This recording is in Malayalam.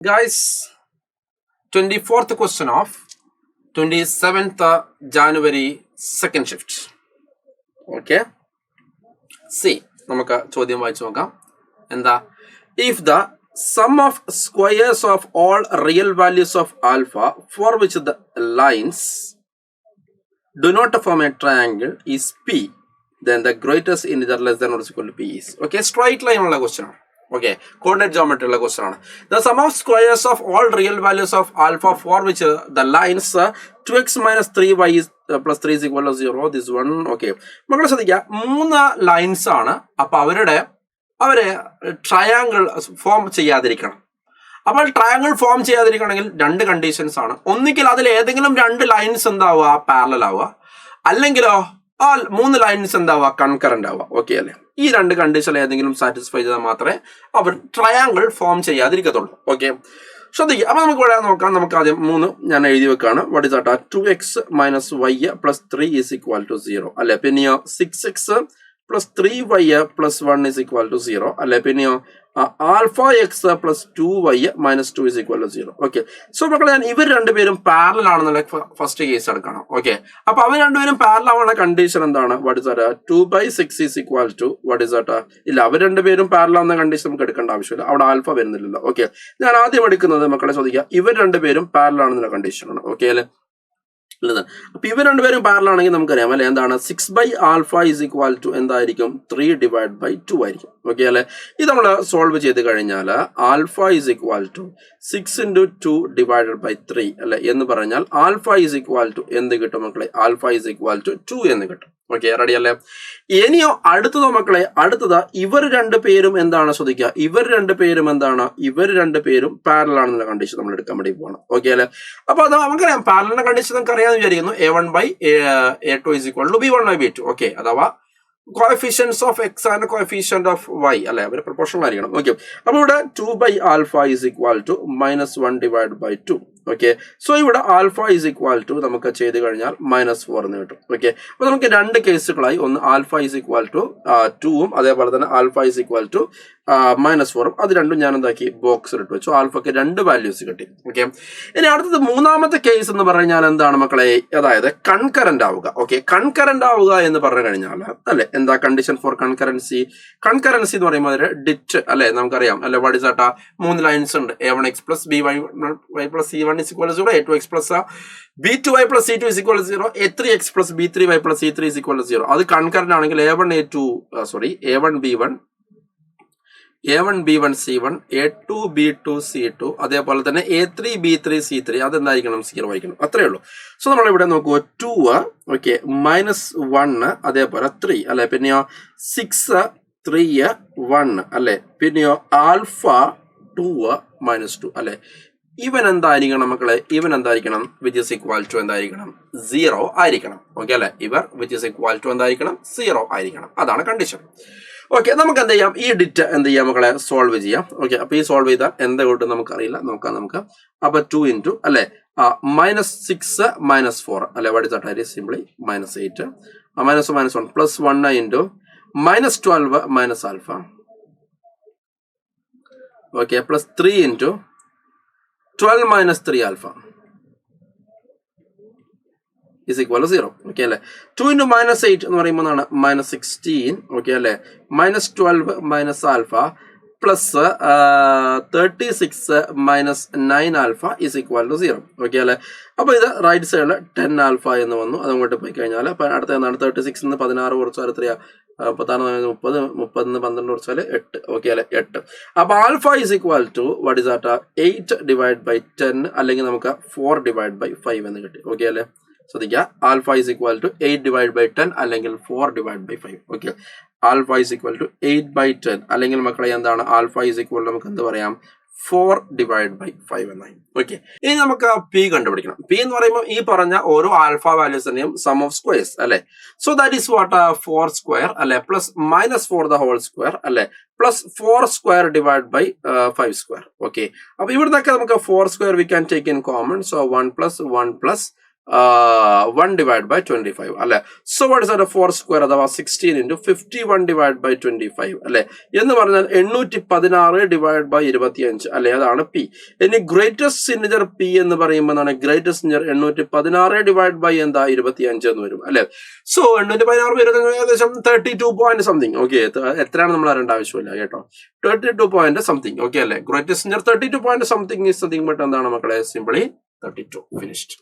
Guys, 24th question of 27th January second shift. Okay. See, നമുക്ക് ചോദ്യം വായിച്ചു നോക്കാം. എന്താ? If the sum of squares of all real values of alpha for which the lines do not form a triangle is P, then the greatest integer less than or equal to P is. Okay, straight line ഉള്ള question ആണ്. Okay, coordinate geometry ഉള്ള question ആണ്. The sum of squares of all real values of alpha for which the lines 2x minus 3y is plus 3 is equal to 0. This one. Okay, മക്കളെ ശ്രദ്ധിക്കുക, മൂന്ന് ലൈൻസ് ആണ്. അപ്പൊ അവരെ ട്രയാങ്കിൾ ഫോം ചെയ്യാതിരിക്കണം. അപ്പോൾ ട്രയാങ്കിൾ ഫോം ചെയ്യാതിരിക്കണമെങ്കിൽ രണ്ട് കണ്ടീഷൻസ് ആണ്. ഒന്നുകിൽ അതിൽ ഏതെങ്കിലും രണ്ട് ലൈൻസ് എന്താവുക, പാരലൽ ആവുക, അല്ലെങ്കിലോ ആ മൂന്ന് ലൈൻസ് എന്താവുക, കൺകറന്റ് ആവുക. ഓക്കെ അല്ലേ? ഈ രണ്ട് കണ്ടീഷൻ ഏതെങ്കിലും സാറ്റിസ്ഫൈ ചെയ്താൽ മാത്രമേ അവർ ട്രയാങ്കിൾ ഫോം ചെയ്യാതിരിക്കത്തുള്ളൂ. ഓക്കെ, ശ്രദ്ധിക്കുക. അപ്പൊ നമുക്ക് ഇവിടെ നോക്കാം. നമുക്ക് ആദ്യം മൂന്ന് ഞാൻ എഴുതി വെക്കാണ്. What is that? 2x minus y plus 3 is equal to 0 അല്ലെ. പിന്നെയോ 6x plus 3y plus 1 is equal to 0 അല്ലെ. പിന്നെയോ alpha x plus 2y minus 2 is equal to 0. Okay, so മക്കളെ ഞാൻ ഇവർ രണ്ടുപേരും പാരലൽ ആണെന്നുള്ള ഫസ്റ്റ് കേസ് എടുക്കണം. ഓക്കെ, അപ്പൊ അവർ രണ്ടുപേരും പാരലൽ ആവുന്ന കണ്ടീഷൻ എന്താണ്? What is that? 2/6 is equal to what is that? ഇല്ല, അവർ രണ്ടുപേരും പാരലൽ ആവുന്ന കണ്ടീഷൻ നമുക്ക് എടുക്കേണ്ട ആവശ്യമില്ല. അവിടെ ആൽഫ വരുന്നില്ലല്ലോ. ഓക്കെ, ഞാൻ ആദ്യം എടുക്കുന്നത് മക്കളെ ശ്രദ്ധിക്കുക, ഇവർ രണ്ടുപേരും പാരലൽ ആണെന്നുള്ള കണ്ടീഷനാണ്. ഓക്കെ അല്ലെ? അപ്പൊ ഇവർ രണ്ടുപേരും പാരലൽ ആണെങ്കിൽ നമുക്കറിയാം അല്ലെ, എന്താണ്? 6/ആൽഫ ഈസ് ഈക്വൽ ടു എന്തായിരിക്കും? 3/2 ആയിരിക്കും. ഓക്കെ അല്ലെ? ഇത് നമ്മൾ സോൾവ് ചെയ്ത് കഴിഞ്ഞാൽ ആൽഫ ഈസ് ഈക്വൽ ടു 6 × 2 / 3 അല്ലെ എന്ന് പറഞ്ഞാൽ ആൽഫ ഈസ് ഈക്വൽ ടു എന്ത് കിട്ടും മക്കളെ? ആൽഫ ഈസ് ഈക്വൽ ടു 2 എന്ന് കിട്ടും. ഓക്കെ, റെഡി അല്ലേ? ഇനിയോ അടുത്തതോ മക്കളെ, അടുത്തത് ഇവർ രണ്ടുപേരും എന്താണ്? ശ്രദ്ധിക്കുക, ഇവർ രണ്ടുപേരും എന്താണ്? ഇവർ രണ്ടുപേരും പാരലൽ ആണെന്നുള്ള കണ്ടീഷൻ നമ്മൾ എടുക്കാൻ വേണ്ടി പോകണം. ഓക്കെ അല്ലെ? അപ്പൊ അത് നമുക്കറിയാം, പാരലലിന്റെ കണ്ടീഷൻ നമുക്ക് അറിയാമെന്ന് വിചാരിക്കുന്നു. a1/a2 is equal to b1/b2. Okay, അഥവാ coefficients of x and coefficient of y അല്ലെ, അവർ പ്രൊപ്പോർഷണൽ ആയിരിക്കണം. ഓക്കെ, അപ്പൊ ഇവിടെ 2/ആൽഫ is equal to -1/2. Okay, so ഇവിടെ ആൽഫ ഈസ് ഈക്വൽ ടു നമുക്ക് ചെയ്ത് കഴിഞ്ഞാൽ -4 എന്ന് കിട്ടും. ഓക്കെ, അപ്പൊ നമുക്ക് രണ്ട് കേസുകളായി, ഒന്ന് ആൽഫ ഈസ് ഈക്വൽ ടു 2ഉം അതേപോലെ തന്നെ ആൽഫ ഈസ് ഈക്വൽ ടു -4ഉം. അത് രണ്ടും ഞാൻ എന്താക്കി? ബോക്സിൽ ഇട്ട് വെച്ചു. ആൽഫക്ക് രണ്ട് വാല്യൂസ് കിട്ടി. ഓക്കെ, ഇനി അടുത്തത് മൂന്നാമത്തെ കേസ് എന്ന് പറഞ്ഞാൽ എന്താണ് മക്കളെ? അതായത് കൺകറന്റ് ആവുക. ഓക്കെ, കൺകറന്റ് ആവുക എന്ന് പറഞ്ഞു കഴിഞ്ഞാൽ അല്ലെ, എന്താ കണ്ടീഷൻ ഫോർ കൺകറൻസി? കൺകറൻസി എന്ന് പറയുമ്പോൾ ഡിറ്റ് അല്ലെ, നമുക്കറിയാം അല്ലെ. What is that? മൂന്ന് ലൈൻസ് ഉണ്ട്. a1x plus b1y plus c1 is equal to 0, a2x plus b2y plus c2 is equal to 0, a3x plus b3y plus c3 is equal to 0. അത് കൺകറന്റ് ആണെങ്കിൽ a1b1 c1, a2b2 c2, അതേപോലെ തന്നെ a3b3 c3 അതെന്തായിരിക്കണം? 0 ആയിരിക്കണം. അത്രേ ഉള്ളൂ. സോ നമ്മൾ ഇവിടെ നോക്കൂ, 2 ഓക്കെ -1 അതേപോലെ 3 അല്ലെ. പിന്നെയോ 6 3 1 അല്ലെ. പിന്നെയോ ആൽഫ 2 -2 അല്ലെ. ഇവൻ എന്തായിരിക്കണം മക്കളെ? ഇവൻ എന്തായിരിക്കണം? വിച്ച് ഇസ് ഈക്വൽ ടു എന്തായിരിക്കണം? 0 ആയിരിക്കണം. ഓക്കെ അല്ലെ? ഇവർ വിച്ച് ഇസ് ഈക്വൽ ടു എന്തായിരിക്കണം? 0 ആയിരിക്കണം. അതാണ് കണ്ടീഷൻ. ഓക്കെ, നമുക്ക് എന്ത് ചെയ്യാം? ഈ ഡിറ്റ് എന്ത് ചെയ്യാം മക്കളെ? സോൾവ് ചെയ്യാം. ഓക്കെ, അപ്പൊ ഈ സോൾവ് ചെയ്താൽ എന്താ കിട്ടും നമുക്കറിയില്ല. നോക്കാം നമുക്ക്. അപ്പൊ 2 × അല്ലെ -6 -4 അല്ലെ. What is that? Very simply -8 -1 plus 1 × -12 minus alpha. Okay, plus 3 × 12 - 3 alpha is equal to 0. Okay അല്ലെ? 2 × -8 എന്ന് പറയുമ്പോൾ -16. ഓക്കെ അല്ലെ? -12 minus alpha plus 36 -9 alpha is equal to 0. Okay അല്ലെ? അപ്പൊ ഇത് റൈറ്റ് സൈഡിൽ 10 ആൽഫ എന്ന് വന്നു. അതങ്ങോട്ട് പോയി കഴിഞ്ഞാൽ അപ്പൊ അടുത്ത എന്താണ്? 36 ന്ന് 16 കുറച്ചാൽ 3 16 30 30 12 കുറച്ചാൽ 8. ഓക്കെ അല്ലെ? 8. അപ്പൊ alpha is equal to what is that? 8/10 അല്ലെങ്കിൽ നമുക്ക് 4/5 എന്ന് കിട്ടി. ഓക്കെ അല്ലെ? ശ്രദ്ധിക്കുക, ആൽഫ ഈസ് ഈക്വൽ ടു 8/10 അല്ലെങ്കിൽ 4/5. Okay, alpha is equal to 8/10 അല്ലെങ്കിൽ മക്കളെ എന്താണ്? ആൽഫ ഈസ് ഈക്വൽ നമുക്ക് എന്ത് പറയാം? 4/5 എന്നായി. ഓക്കെ, ഇനി നമുക്ക് പി കണ്ടുപിടിക്കണം. പി എന്ന് പറയുമ്പോൾ ഈ പറഞ്ഞ ഓരോ ആൽഫ വാല്യൂസിന്റെയും സം ഓഫ് സ്ക്വയർസ് അല്ലെ. So that is what? 4 square അല്ലെ പ്ലസ് -4 ദ ഹോൾ സ്ക്വയർ അല്ലെ പ്ലസ് 4 സ്ക്വയർ / 5 സ്ക്വയർ. ഓക്കെ, അപ്പൊ ഇവിടുന്നൊക്കെ നമുക്ക് 4 square we can take in common. So 1 + 1 + 1 divided by 25 അല്ലെ. So what is the 4 square അഥവാ 16 into 51 divided by 25 അല്ലെ എന്ന് പറഞ്ഞാൽ 816 divided by 25 അല്ലെ, അതാണ് പി. ഇനി ഗ്രേറ്റസ്റ്റ് ഇന്റിജർ പി എന്ന് പറയുമ്പോൾ എന്താണ് ഗ്രേറ്റസ്റ്റ് ഇന്റിജർ 816 divided by എന്താ 25 എന്ന് വരും അല്ലെ. സോ 816 ഏകദേശം 32 പോയിന്റ് സംതിങ്. ഓക്കെ, എത്രയാണ് നമ്മൾ അറിയേണ്ട ആവശ്യമില്ല കേട്ടോ, 32 പോയിന്റ് സംതിങ്. ഓക്കെ അല്ലെ, greatest integer 32 point something is something, but എന്താണ് മക്കളെ സിംപ്ലി 32. ഫിനിഷ്ഡ്.